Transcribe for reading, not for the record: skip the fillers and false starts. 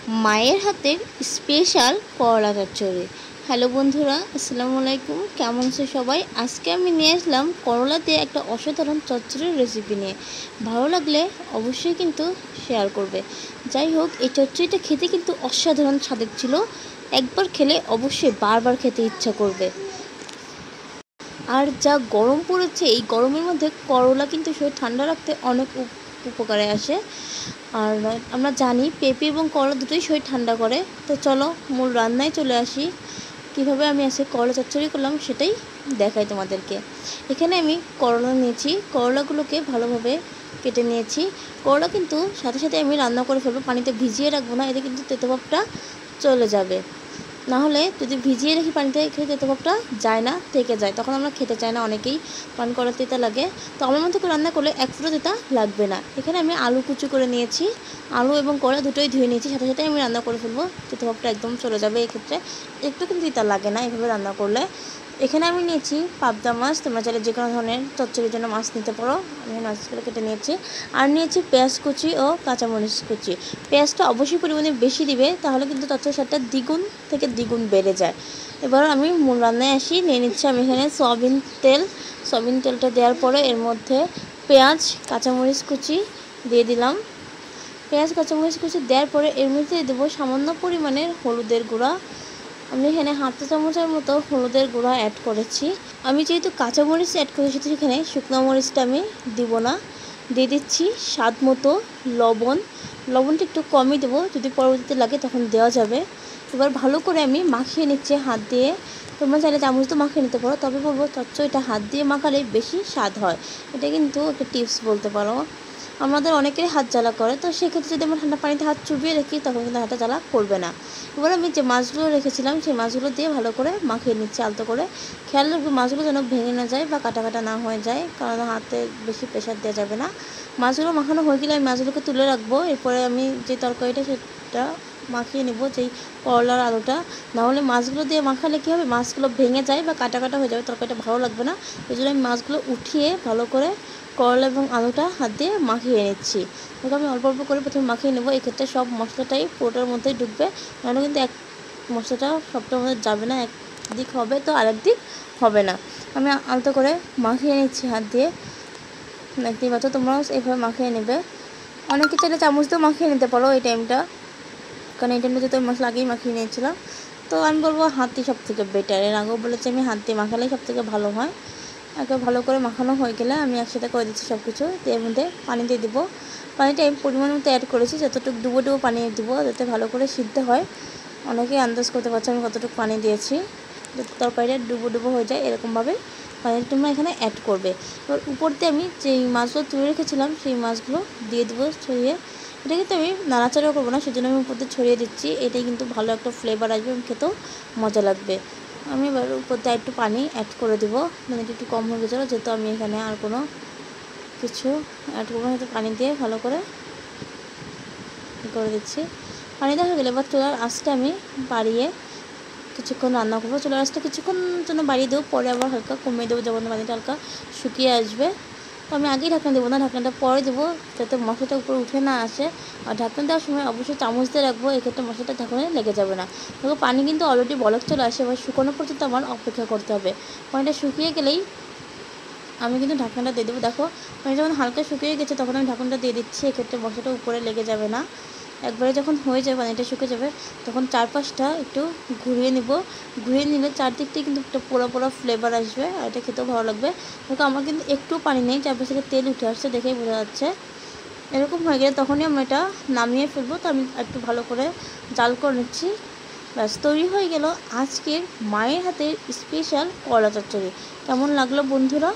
মায়ের হাতের স্পেশাল করলা চচ্চড়ি। হ্যালো বন্ধুরা, আসসালামু আলাইকুম। কেমন আছে সবাই? আজকে আমি নিয়ে আসলাম করলা দিয়ে একটা অসাধারণ চচ্চড়ির রেসিপি নিয়ে। ভালো লাগলে অবশ্যই কিন্তু শেয়ার করবে। যাই হোক, এই চচ্চড়িটা খেতে কিন্তু অসাধারণ স্বাদের ছিল। একবার খেলে অবশ্যই বারবার খেতে ইচ্ছা করবে। আর যা গরম পড়েছে, এই গরমের মধ্যে করলা কিন্তু শরীর ঠান্ডা রাখতে অনেক উপকারে আসে। আর আমরা জানি পেঁপে এবং করলা দুটোই শরীর ঠান্ডা করে। তো চলো মূল রান্নায় চলে আসি। কীভাবে আমি আজকে করলা চচ্চড়ি করলাম সেটাই দেখাই তোমাদেরকে। এখানে আমি করলা নিয়েছি, করলাগুলোকে ভালোভাবে কেটে নিয়েছি। করলা কিন্তু সাথে সাথে আমি রান্না করে ফেলবো, পানিতে ভিজিয়ে রাখবো না, এতে কিন্তু তেতো ভাবটা চলে যাবে। নাহলে যদি ভিজিয়ে রেখে পানিতে খেয়ে তেতো ভাবটা যায় না, থেকে যায়, তখন আমরা খেতে চাই না, অনেকেই পান করা তেতা লাগে। তো আমার মতো করে রান্না করলে এক ফোঁটা তেতা লাগবে না। এখানে আমি আলু কুচি করে নিয়েছি, আলু এবং করলা দুটোই ধুয়ে নিয়েছি, সাথে সাথে আমি রান্না করে ফেলবো, তেতো ভাবটা একদম চলে যাবে। এক্ষেত্রে একটু কিন্তু তেতা লাগে না এভাবে রান্না করলে। এখানে আমি নিয়েছি পাবদা মাছ, তোমরা চাইলে যে কোনো ধরনের চচ্চড়ির জন্য মাছ নিতে পারো। আমি মাছগুলো কেটে নিয়েছি। আর নিয়েছি পেঁয়াজ কুচি ও কাঁচামরিচ কুচি। পেঁয়াজটা অবশ্যই পরিমাণে বেশি দিবে, তাহলে কিন্তু চচ্চড়ির স্বাদটা দ্বিগুণ থেকে দ্বিগুণ বেড়ে যায়। এবার আমি মূল রান্নায় আসি। নিয়ে নিচ্ছি আমি এখানে সয়াবিন তেলটা দেওয়ার পরে এর মধ্যে পেঁয়াজ কাঁচামরিচ কুচি দিয়ে দিলাম। পেঁয়াজ কাঁচামরিচ কুচি দেওয়ার পরে এর মধ্যে দেবো সামান্য পরিমাণের হলুদের গুঁড়া। আমি এখানে হাফ চা চামচের মতো হলুদের গুঁড়া অ্যাড করেছি। আমি যেহেতু কাঁচামরিচ অ্যাড করেছি, সেখানে শুকনো মরিচটা আমি দিব না। দিয়ে দিচ্ছি স্বাদ মতো লবণ। লবণটা একটু কমই দেবো, যদি পরবর্তীতে লাগে তখন দেওয়া যাবে। এবার ভালো করে আমি মাখিয়ে নিচ্ছি হাত দিয়ে। তোমরা চাইলে চামচ তো মাখিয়ে নিতে পারো, তবে বলবো চচ্চড়িটা হাত দিয়ে মাখালে বেশি স্বাদ হয়। এটা কিন্তু একটা টিপস বলতে পারো। আমাদের অনেকেরই হাত জ্বালা করে, তো সেক্ষেত্রে যদি আমরা ঠান্ডা পানিতে হাত চুবিয়ে রাখি তখন কিন্তু হাতটা জ্বালা করবে না। এবার আমি যে মাছগুলো রেখেছিলাম সেই মাছগুলো দিয়ে ভালো করে মাখিয়ে নিচ্ছি আলতো করে। খেয়াল রাখবো মাছগুলো যেন ভেঙে না যায় বা কাটা কাটা না হয়ে যায়, কারণ হাতে বেশি প্রেশার দেওয়া যাবে না। মাছগুলো মাখানো হয়ে গেলে আমি মাছগুলোকে তুলে রাখবো। এরপরে আমি যে তরকারিটা সেটা মাখিয়ে নেবো, যেই করলার আলুটা। নাহলে মাছগুলো দিয়ে মাখালে কী হবে, মাছগুলো ভেঙে যায় বা কাটা কাটা হয়ে যাবে, তরকারিটা ভালো লাগবে না। এই জন্য আমি মাছগুলো উঠিয়ে ভালো করে করলা এবং আলুটা হাত দিয়ে মাখিয়ে নিচ্ছি। দেখো আমি অল্প অল্প করে প্রথমে মাখিয়ে নেবো। এক্ষেত্রে সব মশলাটাই পুরোটার মধ্যেই ঢুকবে, নাহলে কিন্তু এক মশলাটা সবটার মধ্যে যাবে না, এক দিক হবে তো আরেক দিক হবে না। আমি আলতো করে মাখিয়ে নিচ্ছি হাত দিয়ে। দেখতেই পাচ্ছ, তোমরাও এইভাবে মাখিয়ে নেবে। অনেকে চাইলে চামচ দিয়েও মাখিয়ে নিতে পারো এই টাইমটা, কারণ এই টাইমটা যেহেতু আমি মশলা আগেই মাখিয়ে নিয়েছিলাম। তো আমি বলবো হাতই সব থেকে বেটার। এর আগেও বলেছি আমি হাত দিয়ে মাখালেই সব থেকে ভালো হয়। একে ভালো করে মাখানো হয়ে গেলে আমি একসাথে করে দিচ্ছি সব কিছু। এর মধ্যে পানি দিয়ে দেবো। পানিটা আমি পরিমাণ মতো অ্যাড করেছি, যতটুকু ডুবো ডুবো পানি দেবো যাতে ভালো করে সিদ্ধ হয়। অনেকেই আন্দাজ করতে পারছে আমি কতটুকু পানি দিয়েছি, যাতে তরকারিটা ডুবো ডুবো হয়ে যায়, এরকমভাবে পানিটা তোমরা এখানে অ্যাড করবে। এবার উপর দিয়ে আমি যেই মাছগুলো তুলে রেখেছিলাম সেই মাছগুলো দিয়ে দেবো ছড়িয়ে। এটা কিন্তু আমি নাড়াচাড়াও করবো না, সেজন্য আমি উপর দিয়ে ছড়িয়ে দিচ্ছি। এটাই কিন্তু ভালো একটা ফ্লেভার আসবে এবং খেতেও মজা লাগবে। আমি এবার উপর দিয়ে একটু পানি অ্যাড করে দেবো, মানে একটু কম হয়ে গেছিলো, যেহেতু আমি এখানে আর কোনো কিছু অ্যাড করবো না, পানি দিয়ে ভালো করে করে দিচ্ছি। পানি দেওয়া হয়ে গেলে এবার চুলার আঁচটা আমি বাড়িয়ে কিছুক্ষণ রান্না করবো। চুলার আঁচটা কিছুক্ষণ জন্য বাড়িয়ে দেবো, পরে আবার হালকা কমিয়ে দেবো যখন পানিটা হালকা শুকিয়ে আসবে। তো আমি আগেই ঢাকনা দেবো না, ঢাকনাটা পরে দেবো যাতে মশলাটা উপরে উঠে না আসে। আর ঢাকনা দেওয়ার সময় অবশ্যই চামচ দিয়ে রাখবো, এক্ষেত্রে মশলাটা ঢাকনে লেগে যাবে না। দেখো পানি কিন্তু অলরেডি বলক চলে আসে, এবার শুকানো পর্যন্ত আমার অপেক্ষা করতে হবে। পানিটা শুকিয়ে গেলেই আমি কিন্তু ঢাকনাটা দিয়ে দেবো। দেখো পানি যখন হালকা শুকিয়ে গেছে তখন আমি ঢাকনাটা দিয়ে দিচ্ছি, এক্ষেত্রে মশলাটা উপরে লেগে যাবে না। একবারে যখন হয়ে যাবে, পানিটা শুকিয়ে যাবে, তখন চারপাশটা একটু ঘুরিয়ে নেব। ঘুরিয়ে নিলে চারদিকটাই কিন্তু একটা পোড়া পোড়া ফ্লেভার আসবে, আর এটা খেতেও ভালো লাগবে। দেখো আমার কিন্তু একটু পানি নেই, চারপাশ থেকে তেল উঠে আসছে, দেখেই বোঝা যাচ্ছে। এরকম হয়ে গেলে তখনই আমরা এটা নামিয়ে ফেলবো। তো আমি একটু ভালো করে জাল করে নিচ্ছি। ব্যাস তৈরি হয়ে গেল আজকের মায়ের হাতের স্পেশাল করলা চচ্চড়ি। কেমন লাগলো বন্ধুরা?